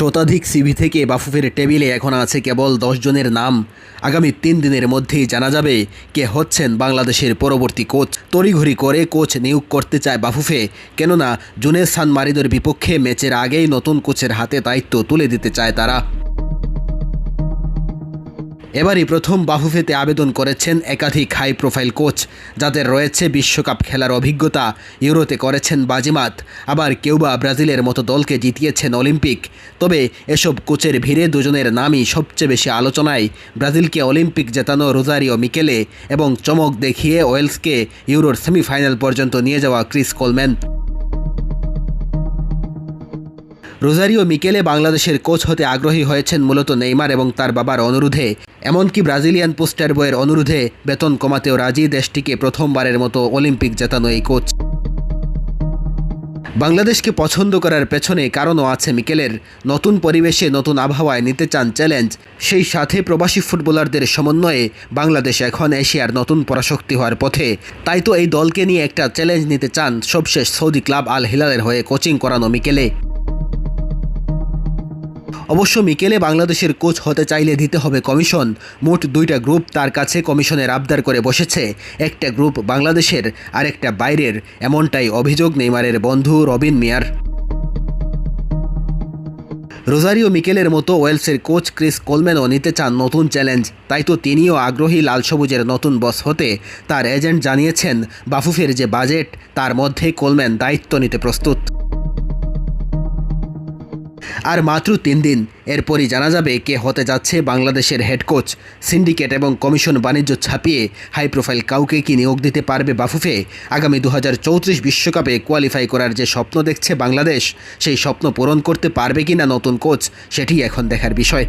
শতাধিক সিভি থেকে বাফুফের টেবিলে এখন আছে কেবল 10 জনের নাম। আগামী 3 দিনের মধ্যেই জানা যাবে কে হচ্ছেন বাংলাদেশের পরবর্তী কোচ। তড়িঘড়ি করে কোচ নিয়োগ করতে চায় বাফুফে, কেননা জুনেদ সান মারিনের বিপক্ষে ম্যাচের আগেই নতুন কোচের হাতে দায়িত্ব তুলে দিতে চায় তারা। এবারই প্রথম বাফুফেতে আবেদন করেছেন একাধিক হাই প্রোফাইল কোচ, যাদের রয়েছে বিশ্বকাপ খেলার অভিজ্ঞতা, ইউরোতে করেছেন বাজিমাত, আবার কেউ বা ব্রাজিলের মতো দলকে জিতিয়েছেন অলিম্পিক। তবে এসব কোচের ভিড়ে দুজনের নামই সবচেয়ে বেশি আলোচনায়। ব্রাজিলকে অলিম্পিক জেতানো রোজারিও মিকেলে এবং চমক দেখিয়ে ওয়েলসকে ইউরোর সেমিফাইনাল পর্যন্ত নিয়ে যাওয়া ক্রিস কোলম্যান। রোজারিও মিকেলে বাংলাদেশের কোচ হতে আগ্রহী হয়েছেন মূলত নেইমার এবং তার বাবার অনুরোধে। এমনকি ব্রাজিলিয়ান পোস্টার বয়ের অনুরোধে বেতন কমাতেও রাজি দেশটিকে প্রথমবারের মতো অলিম্পিক জেতানো এই কোচ। বাংলাদেশকে পছন্দ করার পেছনে কারণও আছে মিকেলের। নতুন পরিবেশে নতুন আবহাওয়ায় নিতে চান চ্যালেঞ্জ, সেই সাথে প্রবাসী ফুটবলারদের সমন্বয়ে বাংলাদেশ এখন এশিয়ার নতুন পরাশক্তি হওয়ার পথে। তাই তো এই দলকে নিয়ে একটা চ্যালেঞ্জ নিতে চান সবশেষ সৌদি ক্লাব আল হিলালের হয়ে কোচিং করানো মিকেলে। অবশ্য মিকেলে বাংলাদেশের কোচ হতে চাইলে দিতে হবে কমিশন। মোট 2টা গ্রুপ তার কাছে কমিশনের আবদার করে বসেছে। একটা গ্রুপ বাংলাদেশের, আরেকটা বাইরের, এমনটাই অভিযোগ নেইমারের বন্ধু রবিন মিয়ার। রোজারিও মিকেলের মতো ওয়েলসের কোচ ক্রিস কোলম্যানও নিতে চান নতুন চ্যালেঞ্জ, তাই তো তিনিও আগ্রহী লাল সবুজের নতুন বস হতে। তার এজেন্ট জানিয়েছেন বাফুফের যে বাজেট তার মধ্যে কোলম্যান দায়িত্ব নিতে প্রস্তুত। আর মাত্র 3 দিন, এরপরই জানা যাবে কে হতে যাচ্ছে বাংলাদেশের হেড কোচ। সিন্ডিকেট এবং কমিশন বাণিজ্য ছাপিয়ে হাই প্রোফাইল কাউকে কি নিয়োগ দিতে পারবে বাফুফে? আগামী 2034 বিশ্বকাপে কোয়ালিফাই করার যে স্বপ্ন দেখছে বাংলাদেশ, সেই স্বপ্ন পূরণ করতে পারবে কিনা নতুন কোচ, সেটি এখন দেখার বিষয়।